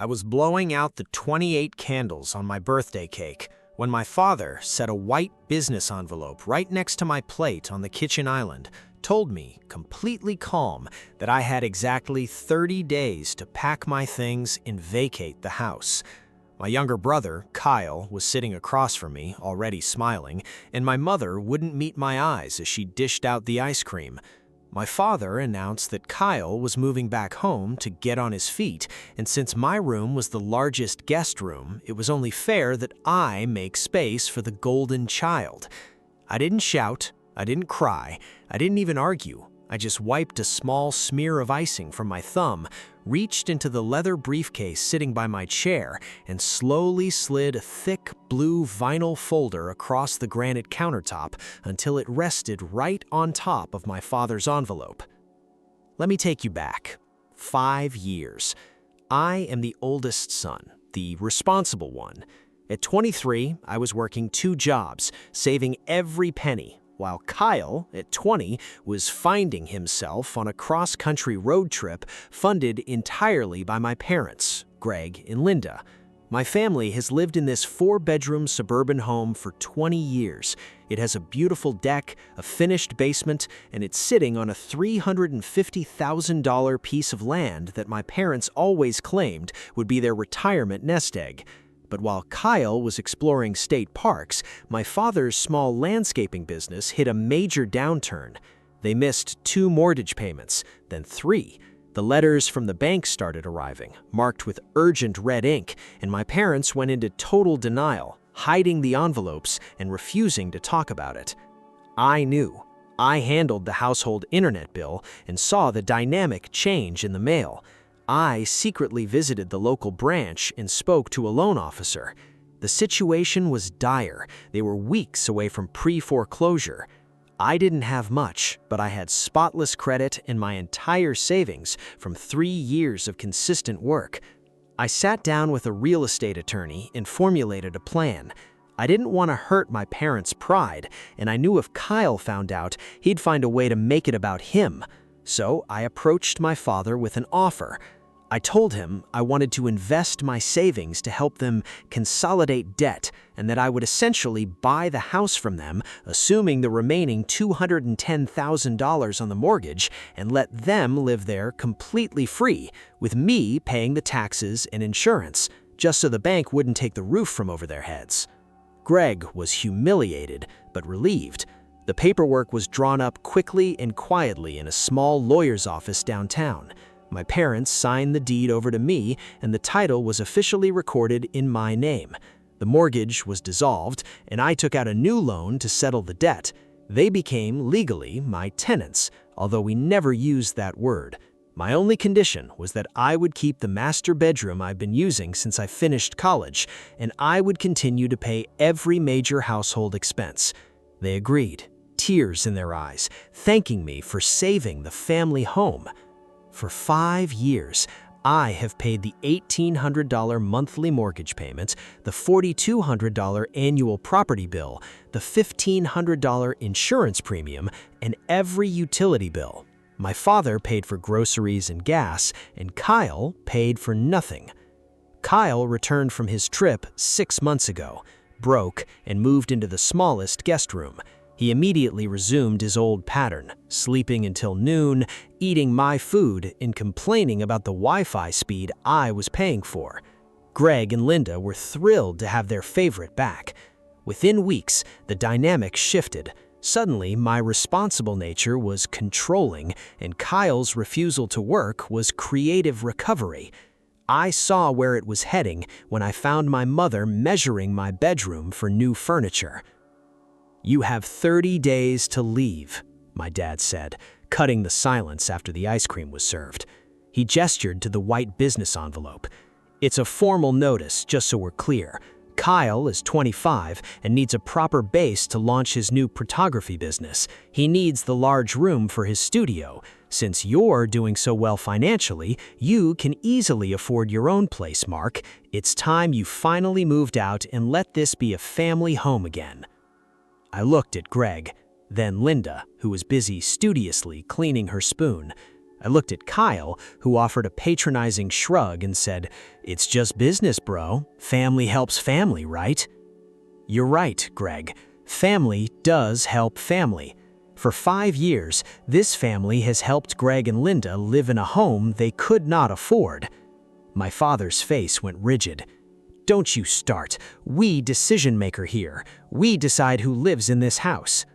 I was blowing out the 28 candles on my birthday cake when my father set a white business envelope right next to my plate on the kitchen island, told me, completely calm, that I had exactly 30 days to pack my things and vacate the house. My younger brother, Kyle, was sitting across from me, already smiling, and my mother wouldn't meet my eyes as she dished out the ice cream. My father announced that Kyle was moving back home to get on his feet, and since my room was the largest guest room, it was only fair that I make space for the golden child. I didn't shout, I didn't cry, I didn't even argue. I just wiped a small smear of icing from my thumb, reached into the leather briefcase sitting by my chair, and slowly slid a thick blue vinyl folder across the granite countertop until it rested right on top of my father's envelope. Let me take you back. 5 years. I am the oldest son, the responsible one. At 23, I was working 2 jobs, saving every penny, while Kyle, at 20, was finding himself on a cross-country road trip funded entirely by my parents, Greg and Linda. My family has lived in this 4-bedroom suburban home for 20 years. It has a beautiful deck, a finished basement, and it's sitting on a $350,000 piece of land that my parents always claimed would be their retirement nest egg. But while Kyle was exploring state parks, my father's small landscaping business hit a major downturn. They missed 2 mortgage payments, then 3. The letters from the bank started arriving, marked with urgent red ink, and my parents went into total denial, hiding the envelopes and refusing to talk about it. I knew. I handled the household internet bill and saw the dynamic change in the mail. I secretly visited the local branch and spoke to a loan officer. The situation was dire. They were weeks away from pre-foreclosure. I didn't have much, but I had spotless credit and my entire savings from 3 years of consistent work. I sat down with a real estate attorney and formulated a plan. I didn't want to hurt my parents' pride, and I knew if Kyle found out, he'd find a way to make it about him. So I approached my father with an offer. I told him I wanted to invest my savings to help them consolidate debt and that I would essentially buy the house from them, assuming the remaining $210,000 on the mortgage, and let them live there completely free, with me paying the taxes and insurance, just so the bank wouldn't take the roof from over their heads. Greg was humiliated, but relieved. The paperwork was drawn up quickly and quietly in a small lawyer's office downtown. My parents signed the deed over to me, and the title was officially recorded in my name. The mortgage was dissolved, and I took out a new loan to settle the debt. They became legally my tenants, although we never used that word. My only condition was that I would keep the master bedroom I've been using since I finished college, and I would continue to pay every major household expense. They agreed, tears in their eyes, thanking me for saving the family home. For 5 years, I have paid the $1,800 monthly mortgage payment, the $4,200 annual property bill, the $1,500 insurance premium, and every utility bill. My father paid for groceries and gas, and Kyle paid for nothing. Kyle returned from his trip 6 months ago, broke, and moved into the smallest guest room. He immediately resumed his old pattern, sleeping until noon, eating my food, and complaining about the Wi-Fi speed I was paying for. Greg and Linda were thrilled to have their favorite back. Within weeks, the dynamic shifted. Suddenly, my responsible nature was controlling, and Kyle's refusal to work was creative recovery. I saw where it was heading when I found my mother measuring my bedroom for new furniture. "You have 30 days to leave," my dad said, cutting the silence after the ice cream was served. He gestured to the white business envelope. "It's a formal notice, just so we're clear. Kyle is 25 and needs a proper base to launch his new photography business. He needs the large room for his studio. Since you're doing so well financially, you can easily afford your own place, Mark. It's time you finally moved out and let this be a family home again." I looked at Greg, then Linda, who was busy studiously cleaning her spoon. I looked at Kyle, who offered a patronizing shrug and said, "It's just business, bro. Family helps family, right?" "You're right, Greg. Family does help family. For 5 years, this family has helped Greg and Linda live in a home they could not afford." My father's face went rigid. "Don't you start. We decision-maker here. We decide who lives in this house."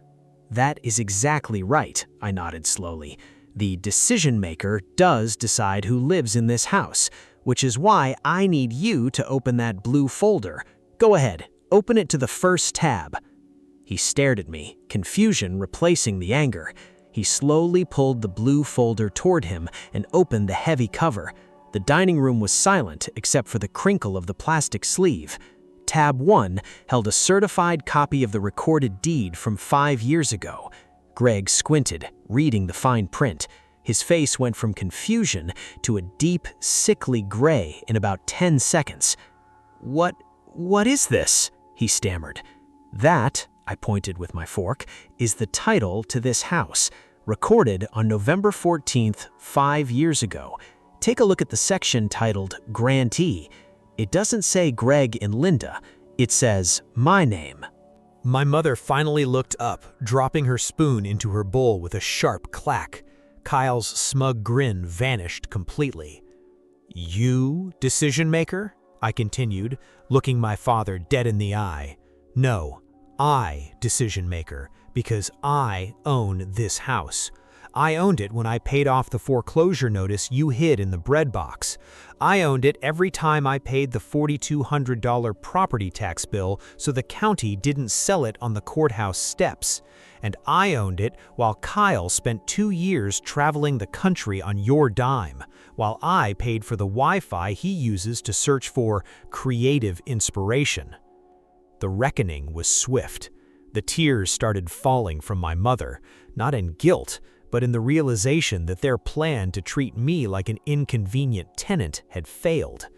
"That is exactly right," I nodded slowly. "The decision-maker does decide who lives in this house, which is why I need you to open that blue folder. Go ahead, open it to the first tab." He stared at me, confusion replacing the anger. He slowly pulled the blue folder toward him and opened the heavy cover. The dining room was silent except for the crinkle of the plastic sleeve. Tab 1 held a certified copy of the recorded deed from 5 years ago. Greg squinted, reading the fine print. His face went from confusion to a deep, sickly gray in about 10 seconds. What is this?" he stammered. "That," I pointed with my fork, "is the title to this house, recorded on November 14th, 5 years ago. Take a look at the section titled Grantee. It doesn't say Greg and Linda. It says my name." My mother finally looked up, dropping her spoon into her bowl with a sharp clack. Kyle's smug grin vanished completely. "You, decision maker?" I continued, looking my father dead in the eye. "No, I, decision maker, because I own this house. I owned it when I paid off the foreclosure notice you hid in the bread box. I owned it every time I paid the $4,200 property tax bill so the county didn't sell it on the courthouse steps. And I owned it while Kyle spent 2 years traveling the country on your dime, while I paid for the Wi-Fi he uses to search for creative inspiration." The reckoning was swift. The tears started falling from my mother, not in guilt, but in the realization that their plan to treat me like an inconvenient tenant had failed.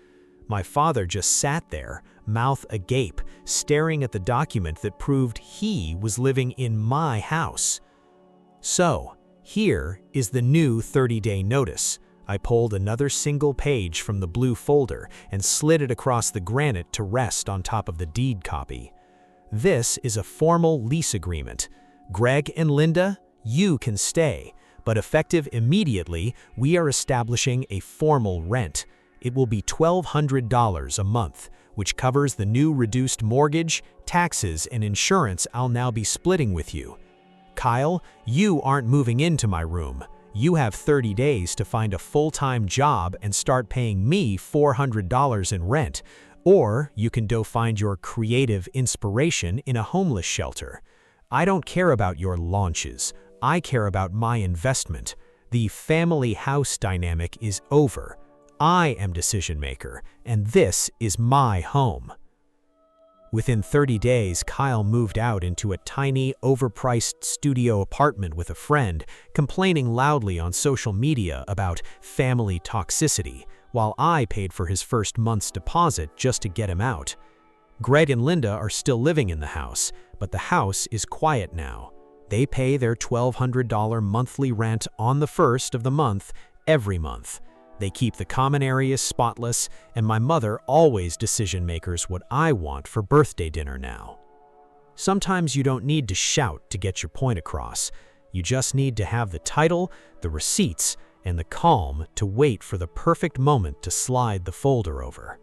My father just sat there, mouth agape, staring at the document that proved he was living in my house. "So, here is the new 30-day notice." I pulled another single page from the blue folder and slid it across the granite to rest on top of the deed copy. "This is a formal lease agreement. Greg and Linda, you can stay, but effective immediately, we are establishing a formal rent. It will be $1,200 a month, which covers the new reduced mortgage, taxes, and insurance I'll now be splitting with you. Kyle, you aren't moving into my room. You have 30 days to find a full-time job and start paying me $400 in rent, or you can go find your creative inspiration in a homeless shelter. I don't care about your launches. I care about my investment. The family house dynamic is over. I am decision maker, and this is my home." Within 30 days, Kyle moved out into a tiny, overpriced studio apartment with a friend, complaining loudly on social media about family toxicity, while I paid for his first month's deposit just to get him out. Greg and Linda are still living in the house, but the house is quiet now. They pay their $1,200 monthly rent on the first of the month every month. They keep the common areas spotless, and my mother always decision makers what I want for birthday dinner now. Sometimes you don't need to shout to get your point across. You just need to have the title, the receipts, and the calm to wait for the perfect moment to slide the folder over.